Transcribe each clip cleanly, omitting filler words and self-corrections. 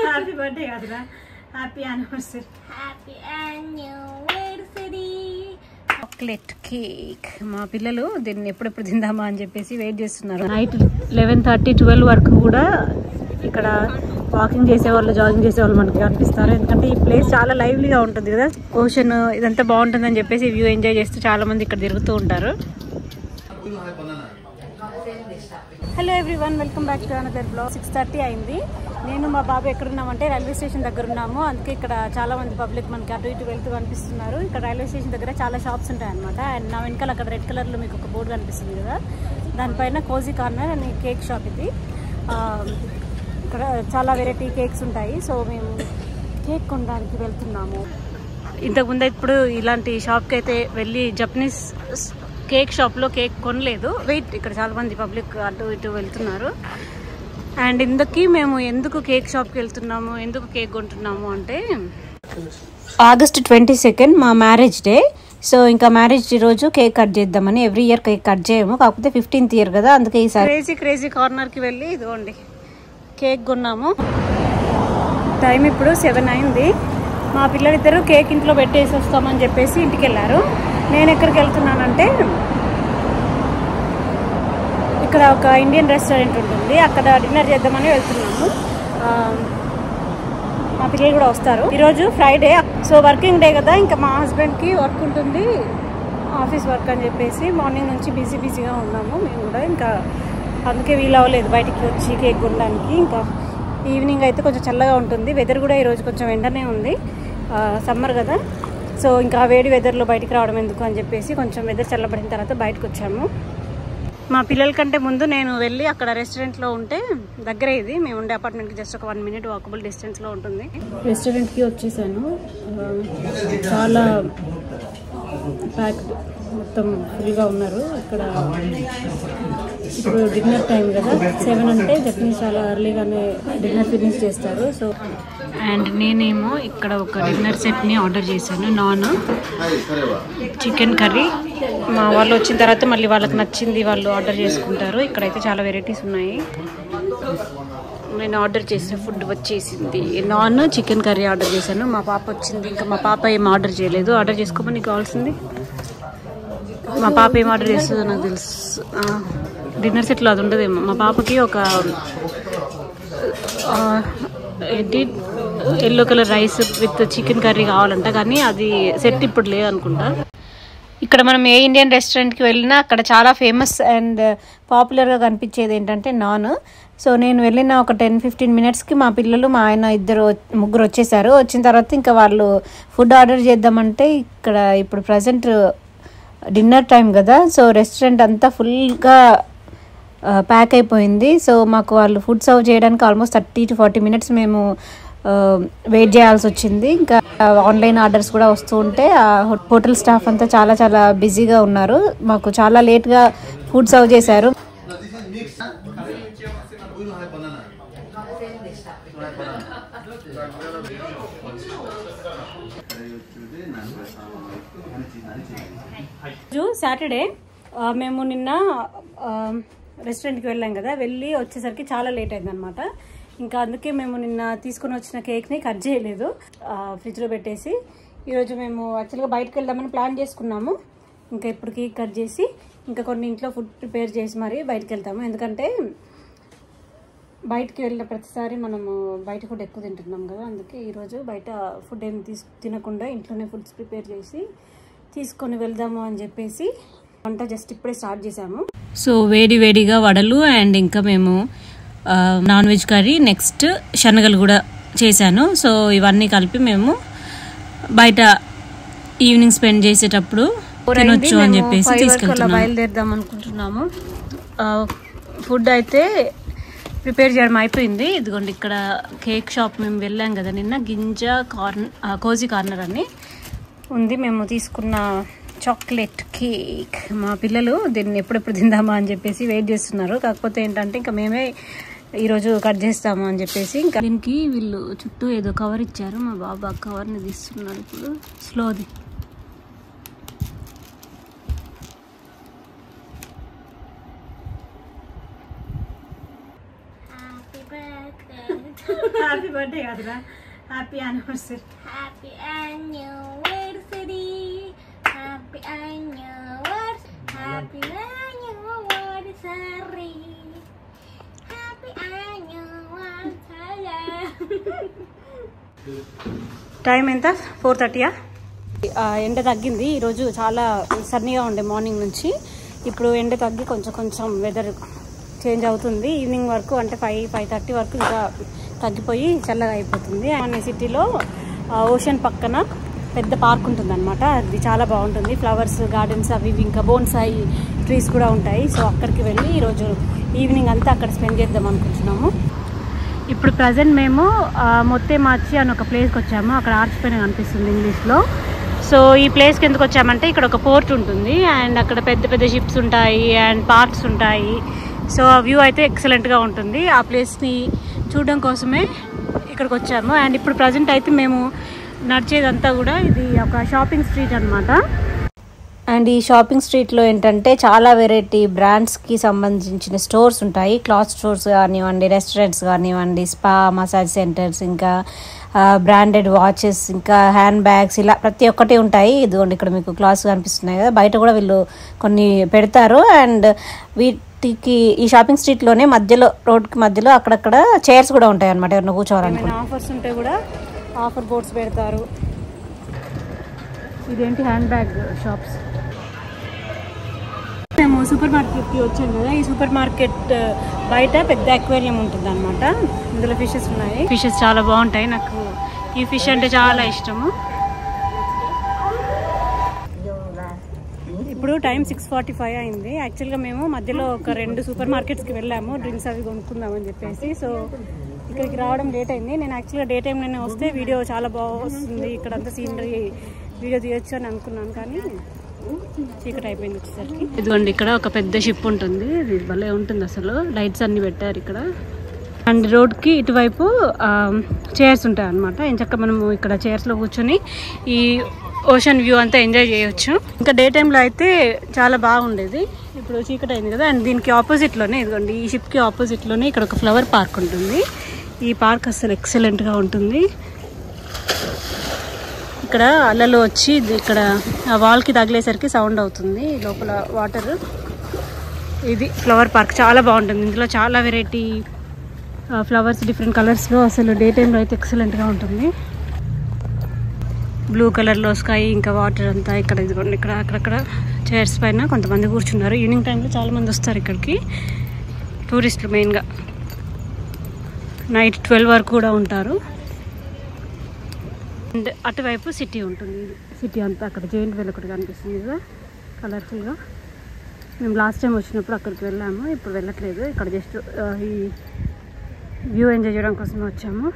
Happy birthday కాదురా, happy anniversary. Chocolate cake. మా పిల్లలు దీన్ని ఎప్పుడెప్పుడు తిందామా అని చెప్పేసి వెయిట్ చేస్తున్నారు. నైట్ 11:30-12 వరకు కూడా ఇక్కడ వాకింగ్ చేసేవాళ్ళు, జాగింగ్ చేసేవాళ్ళు మనకి కనిపిస్తారు. ఎందుకంటే ఈ ప్లేస్ చాలా లైవ్లీగా ఉంటుంది కదా, ఓషన్ ఇదంతా బాగుంటుందని చెప్పేసి వ్యూ ఎంజాయ్ చేస్తూ చాలా మంది ఇక్కడ తిరుగుతూ ఉంటారు. Hello everyone, welcome back to another blog. 6:30 అయింది. నేను మా బాబు ఎక్కడున్నామంటే రైల్వే స్టేషన్ దగ్గర ఉన్నాము. అందుకే ఇక్కడ చాలా మంది పబ్లిక్ మనకి అటు ఇటు వెళ్తూ కనిపిస్తున్నారు. ఇక్కడ రైల్వే స్టేషన్ దగ్గర చాలా షాప్స్ ఉంటాయి అనమాట. అండ్ నా వెనకాల అక్కడ రెడ్ కలర్లో మీకు ఒక బోర్డు కనిపిస్తుంది కదా, దానిపైన కోజీ కార్నర్ అని కేక్ షాప్. ఇది ఇక్కడ చాలా వెరైటీ కేక్స్ ఉంటాయి. సో మేము కేక్ కొనడానికి వెళ్తున్నాము. ఇంతకుముందు ఇప్పుడు ఇలాంటి షాప్కి అయితే వెళ్ళి జపనీస్ కేక్ షాప్లో కేక్ కొనలేదు. వెయిట్, ఇక్కడ చాలా మంది పబ్లిక్ అటు ఇటు వెళ్తున్నారు. అండ్ ఇందుకు మేము ఎందుకు కేక్ షాప్కి వెళ్తున్నాము, ఎందుకు కేక్ కొంటున్నాము అంటే August 22 మా మ్యారేజ్ డే. సో ఇంకా మ్యారేజ్ రోజు కేక్ కట్ చేద్దామని. ఎవ్రీ ఇయర్ కేక్ కట్ చేయము, కాకపోతే 15th ఇయర్ కదా, అందుకే ఈసారి క్రేజీ కార్నర్కి వెళ్ళి ఇదిగోండి కేక్ కొన్నాము. టైం ఇప్పుడు 7 అయింది. మా పిల్లలిద్దరూ కేక్ ఇంట్లో పెట్టేసి వస్తామని చెప్పేసి ఇంటికి వెళ్ళారు. నేను ఎక్కడికి వెళ్తున్నానంటే ఇక్కడ ఒక ఇండియన్ రెస్టారెంట్ ఉంటుంది, అక్కడ డిన్నర్ చేద్దామని వెళ్తున్నాము. మా పిల్లలు కూడా వస్తారు. ఈరోజు ఫ్రైడే, సో వర్కింగ్ డే కదా, ఇంకా మా హస్బెండ్కి వర్క్ ఉంటుంది, ఆఫీస్ వర్క్ అని చెప్పేసి మార్నింగ్ నుంచి బిజీగా ఉన్నాము మేము కూడా. ఇంకా అందుకే వీలు అవ్వలేదు బయటికి వచ్చి కేక్ కొనడానికి. ఇంకా ఈవినింగ్ అయితే కొంచెం చల్లగా ఉంటుంది. వెదర్ కూడా ఈరోజు కొంచెం ఎండనే ఉంది, సమ్మర్ కదా. సో ఇంకా వేడి వెదర్లో బయటికి రావడం ఎందుకు అని చెప్పేసి కొంచెం వెదర్ చల్లబడిన తర్వాత బయటకు వచ్చాము. మా పిల్లల కంటే ముందు నేను వెళ్ళి అక్కడ రెస్టారెంట్లో ఉంటే, దగ్గరే ఇది, మేము ఉండే అపార్ట్మెంట్కి జస్ట్ ఒక 1 minute వాకబుల్ డిస్టెన్స్లో ఉంటుంది. రెస్టారెంట్కి వచ్చేసాను. చాలా ప్యాక్డ్, మొత్తం ఫుల్గా ఉన్నారు. ఇక్కడ ఇప్పుడు డిన్నర్ టైం కదా, 7 అంటే జపనీస్ చాలా ఎర్లీగానే డిన్నర్ ఫినిష్ చేస్తారు. సో అండ్ నేనేమో ఇక్కడ ఒక డిన్నర్ సెట్ని ఆర్డర్ చేశాను. Non, chicken curry. మా వాళ్ళు వచ్చిన తర్వాత మళ్ళీ వాళ్ళకి నచ్చింది వాళ్ళు ఆర్డర్ చేసుకుంటారు. ఇక్కడైతే చాలా వెరైటీస్ ఉన్నాయి. నేను ఆర్డర్ చేసిన ఫుడ్ వచ్చేసింది. నాన్, చికెన్ కర్రీ ఆర్డర్ చేశాను. మా పాప వచ్చింది, ఇంకా మా పాప ఏం ఆర్డర్ చేయలేదు. ఆర్డర్ చేసుకోమని కావాల్సింది. మా పాప ఏం ఆర్డర్ చేస్తుందో నాకు తెలుసు. డిన్నర్ సెట్లో అది ఉండదేమో. మా పాపకి ఒక ఏంటి yellow colour rice with chicken curry కావాలంట, కానీ అది సెట్ ఇప్పుడు లేదనుకుంటా. ఇక్కడ మనం ఏ ఇండియన్ రెస్టారెంట్కి వెళ్ళినా అక్కడ చాలా ఫేమస్ అండ్ పాపులర్గా కనిపించేది ఏంటంటే నాన్. సో నేను వెళ్ళిన ఒక 10-15 minutesకి మా పిల్లలు, మా ఆయన, ముగ్గురు వచ్చేసారు. వచ్చిన తర్వాత ఇంకా వాళ్ళు ఫుడ్ ఆర్డర్ చేద్దామంటే ఇక్కడ ఇప్పుడు ప్రజెంట్ డిన్నర్ టైం కదా, సో రెస్టారెంట్ అంతా ఫుల్గా ప్యాక్ అయిపోయింది. సో మాకు వాళ్ళు ఫుడ్ సర్వ్ చేయడానికి ఆల్మోస్ట్ 30-40 minutes మేము వెయిట్ చేయాల్సి వచ్చింది. ఇంకా ఆన్లైన్ ఆర్డర్స్ కూడా వస్తూ ఉంటే హోటల్ స్టాఫ్ అంతా చాలా బిజీగా ఉన్నారు. మాకు చాలా లేట్గా ఫుడ్ సర్వ్ చేశారు. సాటర్డే మేము నిన్న రెస్టారెంట్కి వెళ్ళాం కదా, వెళ్ళి వచ్చేసరికి చాలా లేట్ అయింది అనమాట. ఇంకా అందుకే మేము నిన్న తీసుకొని వచ్చిన కేక్ని కట్ చేయలేదు, ఫ్రిడ్జ్లో పెట్టేసి. ఈరోజు మేము యాక్చువల్గా బయటకు వెళ్దామని ప్లాన్ చేసుకున్నాము. ఇంకా ఇప్పుడు కేక్ కట్ చేసి ఇంకా కొన్ని ఇంట్లో ఫుడ్ ప్రిపేర్ చేసి మరి బయటకు వెళ్తాము. ఎందుకంటే బయటికి వెళ్ళిన ప్రతిసారి మనము బయట ఫుడ్ ఎక్కువ తింటున్నాం కదా, అందుకే ఈరోజు బయట ఫుడ్ ఏమి తినకుండా ఇంట్లోనే ఫుడ్స్ ప్రిపేర్ చేసి తీసుకొని వెళ్దాము అని చెప్పేసి వంట జస్ట్ ఇప్పుడే స్టార్ట్ చేసాము. సో వేడిగా వడలు అండ్ ఇంకా మేము నాన్ వెజ్ కర్రీ, నెక్స్ట్ శనగలు కూడా చేశాను. సో ఇవన్నీ కలిపి మేము బయట ఈవినింగ్ స్పెండ్ చేసేటప్పుడు తినొచ్చు అని చెప్పేసి తీసుకెళ్తున్నాము. బయలుదేరదాం అనుకుంటున్నాము. ఫుడ్ అయితే ప్రిపేర్ చేయడం అయిపోయింది. ఇదిగోండి ఇక్కడ కేక్ షాప్ మేము వెళ్ళాం కదా నిన్న, కోజీ కార్నర్ అని ఉంది. మేము తీసుకున్న చాక్లెట్ కేక్. మా పిల్లలు దీన్ని ఎప్పుడెప్పుడు తిందామా అని చెప్పేసి వెయిట్ చేస్తున్నారు. కాకపోతే ఏంటంటే ఇంకా మేమే ఈరోజు కట్ చేస్తాము అని చెప్పేసి ఇంకా దీనికి వీళ్ళు చుట్టూ ఏదో కవర్ ఇచ్చారు. మా బాబా కవర్ని తీస్తున్నారు ఇప్పుడు స్లోది. హ్యాపీ బర్త్డే కాదురా, happy anniversary. Happy anniversary, happy anniversary, happy anniversary, happy anniversary. Time ఎంత? 4:30. ఎండ తగ్గింది ఈరోజు, చాలా సన్నీగా ఉండే మార్నింగ్ నుంచి. ఇప్పుడు ఎండ తగ్గి కొంచెం వెదర్ చేంజ్ అవుతుంది. ఈవినింగ్ వరకు అంటే 5:30 వరకు ఇంకా తగ్గిపోయి చల్లగా అయిపోతుంది. మన సిటీలో ఓషన్ పక్కన పెద్ద పార్క్ ఉంటుంది అనమాట. అది చాలా బాగుంటుంది. ఫ్లవర్స్ గార్డెన్స్ అవి ఇంకా బోన్సాయి ట్రీస్ కూడా ఉంటాయి. సో అక్కడికి వెళ్ళి ఈరోజు ఈవినింగ్ అంతా అక్కడ స్పెండ్ చేద్దాం అనుకుంటున్నాము. ఇప్పుడు ప్రజెంట్ మేము మొత్తే మార్చి అని ఒక ప్లేస్కి వచ్చాము. అక్కడ ఆర్చ్ పైన కనిపిస్తుంది ఇంగ్లీష్లో. సో ఈ ప్లేస్కి ఎందుకు వచ్చామంటే ఇక్కడ ఒక పోర్ట్ ఉంటుంది అండ్ అక్కడ పెద్ద పెద్ద షిప్స్ ఉంటాయి అండ్ పార్క్స్ ఉంటాయి. సో ఆ వ్యూ అయితే ఎక్సలెంట్గా ఉంటుంది. ఆ ప్లేస్ని చూడడం కోసమే ఇక్కడికి వచ్చాము. అండ్ ఇప్పుడు ప్రజెంట్ అయితే మేము నడిచేదంతా కూడా ఇది ఒక షాపింగ్ స్ట్రీట్ అనమాట. అండ్ ఈ షాపింగ్ స్ట్రీట్లో ఏంటంటే చాలా వెరైటీ బ్రాండ్స్కి సంబంధించిన స్టోర్స్ ఉంటాయి. క్లాత్ స్టోర్స్ కానివ్వండి, రెస్టారెంట్స్ కానివ్వండి, స్పా, మసాజ్ సెంటర్స్, ఇంకా బ్రాండెడ్ వాచెస్, ఇంకా హ్యాండ్ బ్యాగ్స్, ఇలా ప్రతి ఒక్కటి ఉంటాయి. ఇదిగోండి ఇక్కడ మీకు క్లాత్స్ కనిపిస్తున్నాయి కదా, బయట కూడా వీళ్ళు కొన్ని పెడతారు. అండ్ వీటికి ఈ షాపింగ్ స్ట్రీట్లోనే మధ్యలో, రోడ్కి మధ్యలో అక్కడక్కడ చైర్స్ కూడా ఉంటాయి అనమాట. ఎవరైనా కూర్చోవాలనుకుంటే ఆఫర్స్ ఉంటే కూడా ఆఫర్ బోర్డ్స్ పెడతారు. ఇదేంటి హ్యాండ్ బ్యాగ్ షాప్స్. మేము సూపర్ మార్కెట్కి వచ్చాం కదా, ఈ సూపర్ మార్కెట్ బయట పెద్ద అక్వేరియం ఉంటుంది అనమాట. ఇందులో ఫిషెస్ ఉన్నాయి. ఫిషెస్ చాలా బాగుంటాయి. నాకు ఈ ఫిష్ అంటే చాలా ఇష్టము. ఇప్పుడు టైం 6:45 అయింది. యాక్చువల్గా మేము మధ్యలో ఒక 2 సూపర్ మార్కెట్స్కి వెళ్ళాము డ్రింక్స్ అవి కొనుక్కుందామని చెప్పేసి. సో ఇక్కడికి రావడం లేట్ అయింది. నేను యాక్చువల్గా డే టైంలోనే వస్తే వీడియో చాలా బాగా వస్తుంది, ఇక్కడంతా సీనరీ వీడియో తీయొచ్చు అని అనుకున్నాను, కానీ చీకటి అయిపోయింది వచ్చేసరికి. ఇదిగోండి ఇక్కడ ఒక పెద్ద షిప్ ఉంటుంది. ఇది భలే ఉంటుంది అసలు. లైట్స్ అన్ని పెట్టారు ఇక్కడ. అండ్ రోడ్కి ఇటువైపు చైర్స్ ఉంటాయి అనమాట. ఎంచక్క మనము ఇక్కడ చైర్స్లో కూర్చొని ఈ ఓషన్ వ్యూ అంతా ఎంజాయ్ చేయొచ్చు. ఇంకా డే టైంలో అయితే చాలా బాగుండేది. ఇప్పుడు చీకటి అయింది కదా. అండ్ దీనికి ఆపోజిట్లోనే, ఇదిగోండి ఈ షిప్కి ఆపోజిట్లోనే ఇక్కడ ఒక ఫ్లవర్ పార్క్ ఉంటుంది. ఈ పార్క్ అసలు ఎక్సలెంట్గా ఉంటుంది. ఇక్కడ అలలు వచ్చి ఇక్కడ వాల్కి తగిలేసరికి సౌండ్ అవుతుంది లోపల వాటర్. ఇది ఫ్లవర్ పార్క్ చాలా బాగుంటుంది. ఇందులో చాలా వెరైటీ ఫ్లవర్స్ డిఫరెంట్ కలర్స్లో, అసలు డే టైంలో అయితే ఎక్సలెంట్గా ఉంటుంది. బ్లూ కలర్లో స్కై, ఇంకా వాటర్ అంతా ఇక్కడ. ఇదిగోండి ఇక్కడ అక్కడక్కడ చైర్స్ పైన కొంతమంది కూర్చున్నారు. ఈవినింగ్ టైంలో చాలామంది వస్తారు ఇక్కడికి, టూరిస్టులు మెయిన్గా. నైట్ 12 వరకు కూడా ఉంటారు. అండ్ అటువైపు సిటీ ఉంటుంది. సిటీ అంతా అక్కడ జైంట్ వీల్ ఒకటి కనిపిస్తుంది కదా కలర్ఫుల్గా. మేము లాస్ట్ టైం వచ్చినప్పుడు అక్కడికి వెళ్ళాము, ఇప్పుడు వెళ్ళట్లేదు. ఇక్కడ జస్ట్ ఈ వ్యూ ఎంజాయ్ చేయడం కోసం వచ్చాము.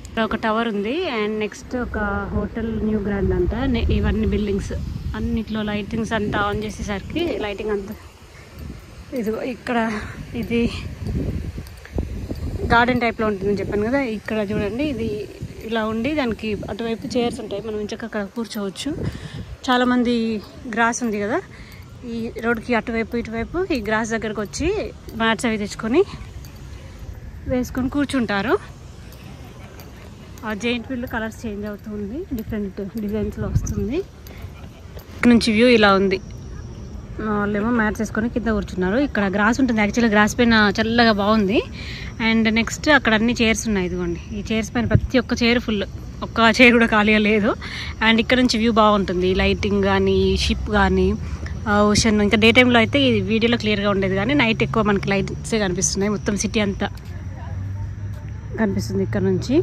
ఇక్కడ ఒక టవర్ ఉంది అండ్ నెక్స్ట్ ఒక హోటల్ న్యూ గ్రాండ్ అంట. ఇవన్నీ బిల్డింగ్స్ అన్నిట్లో లైటింగ్స్ అంతా ఆన్ చేసేసరికి లైటింగ్ అంతా. ఇది ఇక్కడ ఇది గార్డెన్ టైప్లో ఉంటుందని చెప్పాను కదా. ఇక్కడ చూడండి ఇది ఇలా ఉండి దానికి అటువైపు చైర్స్ ఉంటాయి. మనం ఇంచక్క అక్కడ కూర్చోవచ్చు. చాలామంది గ్రాస్ ఉంది కదా ఈ రోడ్కి అటువైపు ఇటువైపు, ఈ గ్రాస్ దగ్గరకు వచ్చి మ్యాట్స్ అవి తెచ్చుకొని వేసుకొని కూర్చుంటారు. ఆ జైంట్ వీల్ కలర్స్ చేంజ్ అవుతుంది, డిఫరెంట్ డిజైన్స్లో వస్తుంది. ఇక్కడ నుంచి వ్యూ ఇలా ఉంది. వాళ్ళేమో మ్యాట్స్ వేసుకొని కింద కూర్చున్నారు. ఇక్కడ గ్రాస్ ఉంటుంది. యాక్చువల్గా గ్రాస్ పైన చల్లగా బాగుంది. అండ్ నెక్స్ట్ అక్కడ అన్ని చైర్స్ ఉన్నాయి. ఇదిగోండి ఈ చైర్స్ పైన ప్రతి ఒక్క చైర్ ఫుల్, ఒక్క చైర్ కూడా ఖాళీగా లేదు. అండ్ ఇక్కడ నుంచి వ్యూ బాగుంటుంది. లైటింగ్ కానీ, షిప్ కానీ, ఓషన్. ఇంకా డే టైంలో అయితే ఈ వీడియోలో క్లియర్గా ఉండేది, కానీ నైట్ ఎక్కువ మనకి లైట్సే కనిపిస్తున్నాయి. మొత్తం సిటీ అంతా కనిపిస్తుంది ఇక్కడ నుంచి.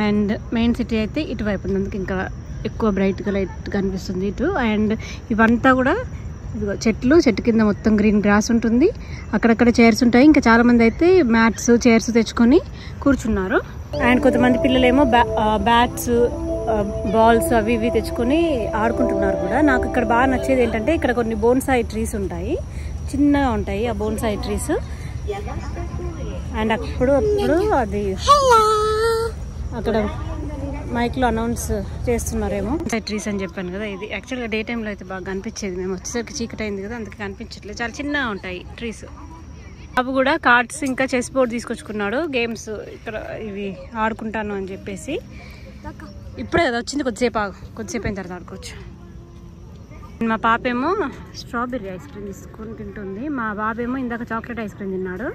అండ్ మెయిన్ సిటీ అయితే ఇటువైపు ఉంది, అందుకు ఇంకా ఎక్కువ బ్రైట్గా లైట్ కనిపిస్తుంది ఇటు. అండ్ ఇవంతా కూడా ఇదిగో చెట్లు, చెట్టు కింద మొత్తం గ్రీన్ గ్రాస్ ఉంటుంది. అక్కడక్కడ చైర్స్ ఉంటాయి. ఇంకా చాలామంది అయితే మ్యాట్స్, చైర్స్ తెచ్చుకొని కూర్చున్నారు. అండ్ కొంతమంది పిల్లలేమో బ్యాట్స్, బాల్స్ అవి ఇవి తెచ్చుకొని ఆడుకుంటున్నారు కూడా. నాకు ఇక్కడ బాగా నచ్చేది ఏంటంటే ఇక్కడ కొన్ని బోన్సాయి ట్రీస్ ఉంటాయి, చిన్నగా ఉంటాయి ఆ బోన్సాయి ట్రీస్. అండ్ అప్పుడు అది అక్కడ మైక్లో అనౌన్స్ చేస్తున్నారేమో ట్రీస్ అని చెప్పాను కదా. ఇది యాక్చువల్గా డే టైంలో అయితే బాగా కనిపించేది. మేము వచ్చేసరికి చీకటి అయింది కదా, అందుకే కనిపించట్లేదు. చాలా చిన్నగా ఉంటాయి ట్రీస్. బాబు కూడా కార్డ్స్ ఇంకా చెస్ బోర్డ్ తీసుకొచ్చుకున్నాడు. గేమ్స్ ఇక్కడ ఇవి ఆడుకుంటాను అని చెప్పేసి. ఇప్పుడే కదా వచ్చింది, కొద్దిసేపు అయిన తర్వాత ఆడుకోవచ్చు. మా పాప ఏమో స్ట్రాబెర్రీ ఐస్ క్రీమ్ తీసుకొని తింటుంది. మా బాబు ఏమో ఇందాక చాక్లెట్ ఐస్ క్రీమ్ తిన్నాడు.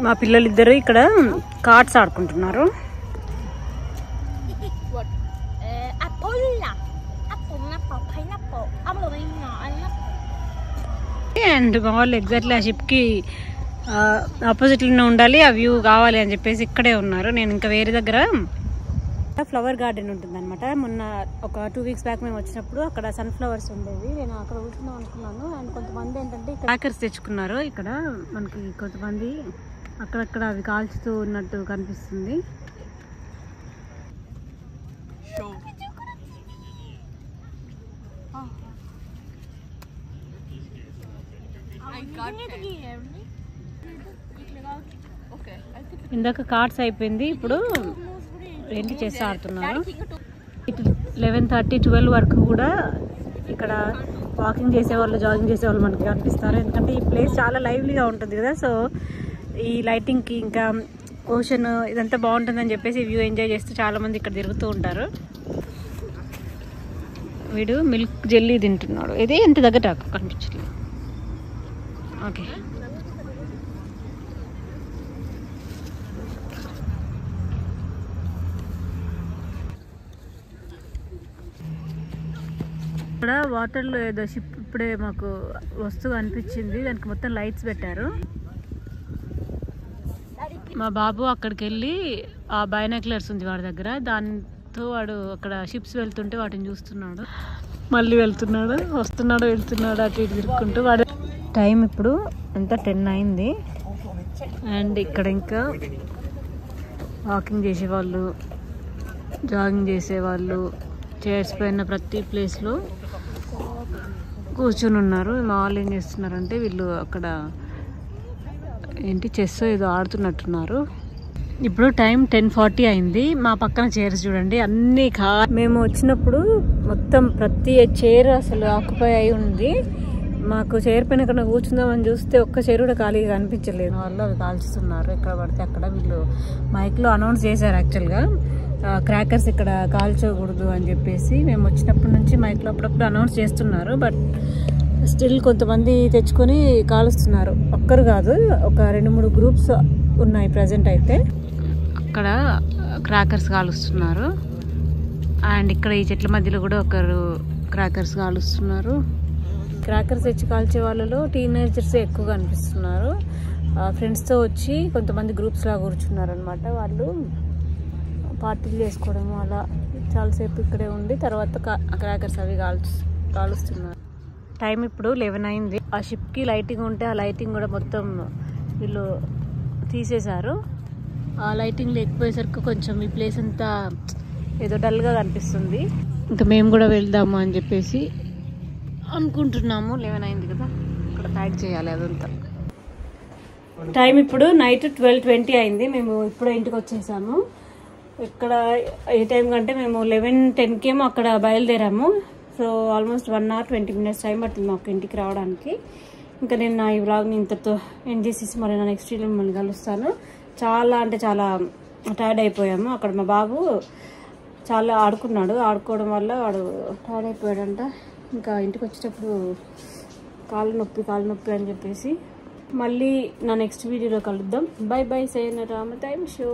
మా పిల్లలిద్దరు ఇక్కడ కార్డ్స్ ఆడుకుంటున్నారు. అండ్ మా వాళ్ళు ఎగ్జాక్ట్లీ ఆ షిప్కి ఆపోజిట్లోనే ఉండాలి, ఆ వ్యూ కావాలి అని చెప్పేసి ఇక్కడే ఉన్నారు. నేను ఇంకా వేరే దగ్గర ఫ్లవర్ గార్డెన్ ఉంటుంది అనమాట. మొన్న ఒక 2 weeks బ్యాక్ మేము వచ్చినప్పుడు అక్కడ సన్ఫ్లవర్స్ ఉండేవి. నేను అక్కడ కూర్చుందాం అనుకున్నాను. అండ్ కొంతమంది ఏంటంటే క్రాకర్స్ తెచ్చుకున్నారు. ఇక్కడ మనకి కొంతమంది అక్కడక్కడ అవి కాల్చుతూ ఉన్నట్టు కనిపిస్తుంది. ఇందాక కార్డ్స్ అయిపోయింది, ఇప్పుడు ఏంటి చేసి ఆడుతున్నారు. 11:30, 12 వరకు కూడా ఇక్కడ వాకింగ్ చేసేవాళ్ళు, జాగింగ్ చేసేవాళ్ళు మనకి కనిపిస్తారు. ఎందుకంటే ఈ ప్లేస్ చాలా లైవ్లీగా ఉంటుంది కదా. సో ఈ లైటింగ్కి ఇంకా ఓషన్ ఇదంతా బాగుంటుందని చెప్పేసి వ్యూ ఎంజాయ్ చేస్తూ చాలామంది ఇక్కడ తిరుగుతూ ఉంటారు. వీడు మిల్క్ జెల్లీ తింటున్నాడు. ఇది ఎంత దగ్గర కనిపించట్లేదు. ఓకే, ఇక్కడ వాటర్లో ఏదో షిప్ ఇప్పుడే మాకు వస్తువు అనిపించింది. దానికి మొత్తం లైట్స్ పెట్టారు. మా బాబు అక్కడికి వెళ్ళి ఆ బైనాక్యులర్స్ ఉంది వాడి దగ్గర, దాంతో వాడు అక్కడ షిప్స్ వెళ్తుంటే వాటిని చూస్తున్నాడు. మళ్ళీ వెళ్తున్నాడు, వస్తున్నాడు, వెళ్తున్నాడు, అటు ఇటు తిరుక్కుంటూ. వాడు టైం ఇప్పుడు ఎంత 10 అయింది. అండ్ ఇక్కడ ఇంకా వాకింగ్ చేసేవాళ్ళు, జాగింగ్ చేసేవాళ్ళు చైర్స్ పైన ప్రతి ప్లేస్లో కూర్చొని ఉన్నారు. మా వాళ్ళు ఏం చేస్తున్నారంటే వీళ్ళు అక్కడ ఏంటి చెస్ ఏదో ఆడుతున్నట్టున్నారు. ఇప్పుడు టైం 10:40 అయింది. మా పక్కన చైర్స్ చూడండి అన్నీ మేము వచ్చినప్పుడు మొత్తం ప్రతి చైర్ అసలు ఆక్యుపై అయి ఉంది. మాకు చైర్ పైన ఎక్కడ కూర్చుందామని చూస్తే ఒక్క చైర్ కూడా ఖాళీగా కనిపించలేదు. వాళ్ళు అవి కాల్చుతున్నారు ఎక్కడ పడితే అక్కడ. వీళ్ళు మైక్లో అనౌన్స్ చేశారు యాక్చువల్గా క్రాకర్స్ ఇక్కడ కాల్చకూడదు అని చెప్పేసి. మేము వచ్చినప్పటి నుంచి మైక్లో అప్పుడప్పుడు అనౌన్స్ చేస్తున్నారు. బట్ స్టిల్ కొంతమంది తెచ్చుకొని కాలుస్తున్నారు. ఒక్కరు కాదు, ఒక 2-3 గ్రూప్స్ ఉన్నాయి ప్రజెంట్ అయితే. అక్కడ క్రాకర్స్ కాలుస్తున్నారు. అండ్ ఇక్కడ ఈ చెట్ల మధ్యలో కూడా ఒకరు క్రాకర్స్ కాలుస్తున్నారు. క్రాకర్స్ తెచ్చి కాల్చే వాళ్ళలో టీనేజర్స్ ఎక్కువగా అనిపిస్తున్నారు. ఫ్రెండ్స్తో వచ్చి కొంతమంది గ్రూప్స్ లాగా కూర్చున్నారు అనమాట. వాళ్ళు పార్టీలు చేసుకోవడము అలా చాలాసేపు ఇక్కడే ఉండి తర్వాత క్రాకర్స్ అవి కాలుస్తున్నారు. టైం ఇప్పుడు 11 అయింది. ఆ షిప్కి లైటింగ్ ఉంటే ఆ లైటింగ్ కూడా మొత్తం వీళ్ళు తీసేశారు. ఆ లైటింగ్ లేకపోయేసరికి కొంచెం ఈ ప్లేస్ అంతా ఏదో డల్గా కనిపిస్తుంది. ఇంకా మేము కూడా వెళ్దాము అని చెప్పేసి అనుకుంటున్నాము. 11 అయింది కదా, ఇక్కడ ప్యాక్ చేయాలి అదంతా. టైం ఇప్పుడు నైట్ 12:20 అయింది. మేము ఇప్పుడే ఇంటికి వచ్చేసాము. ఇక్కడ ఏ టైం కంటే మేము 11:10 అక్కడ బయలుదేరాము. So almost 1 hour 20 minutes time పడుతుంది మాకు ఇంటికి రావడానికి. ఇంకా నేను నా ఈ వ్లాగ్ని ఇంతతో ఎండ్ చేసేసి మరి నా నెక్స్ట్ వీడియో మిమ్మల్ని కలుస్తాను. చాలా అంటే చాలా టైర్డ్ అయిపోయాము. అక్కడ మా బాబు చాలా ఆడుకున్నాడు. ఆడుకోవడం వల్ల వాడు టైర్డ్ అయిపోయాడంట. ఇంకా ఇంటికి వచ్చేటప్పుడు కాళ్ళు నొప్పి అని చెప్పేసి మళ్ళీ నా నెక్స్ట్ వీడియోలో కలుద్దాం. బై బై, సే నా రామ టైమ్ షో.